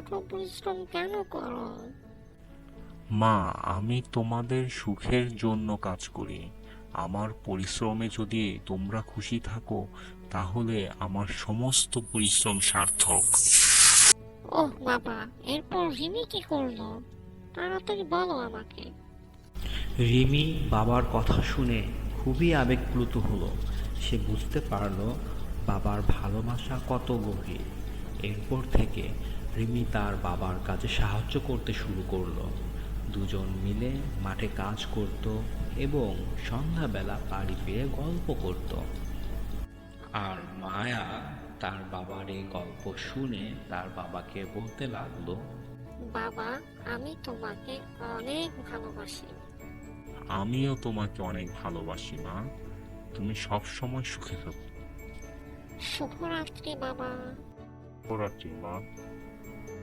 এত পরিশ্রম কেন করো? মা, আমি তোমাদের সুখের জন্য কাজ করি। আমার পরিশ্রমে যদি তোমরা খুশি থাকো তাহলে আমার সমস্ত পরিশ্রম সার্থক। ওহ বাবা, এরপর রিমি কি করলো? তাড়াতাড়ি বলো আমাকে। রিমি বাবার কথা শুনে খুবই আবেগপ্লুত হলো। সে বুঝতে পারল বাবার ভালোবাসা কত গভীর। এরপর থেকে রিমি তার বাবার কাজে সাহায্য করতে শুরু করলো। দুজন মিলে মাঠে কাজ করত এবং সন্ধ্যাবেলা বাড়ি ফিরে গল্প করত। আর মায়া তার বাবার এই গল্প শুনে তার বাবাকে বলতে লাগলো, বাবা, আমি তোমাকে অনেক ভালোবাসি। আমিও তোমাকে অনেক ভালোবাসি মা। তুমি সব সময় সুখে থাকো। শুভরাত্রি বাবা। শুভরাত্রি মা।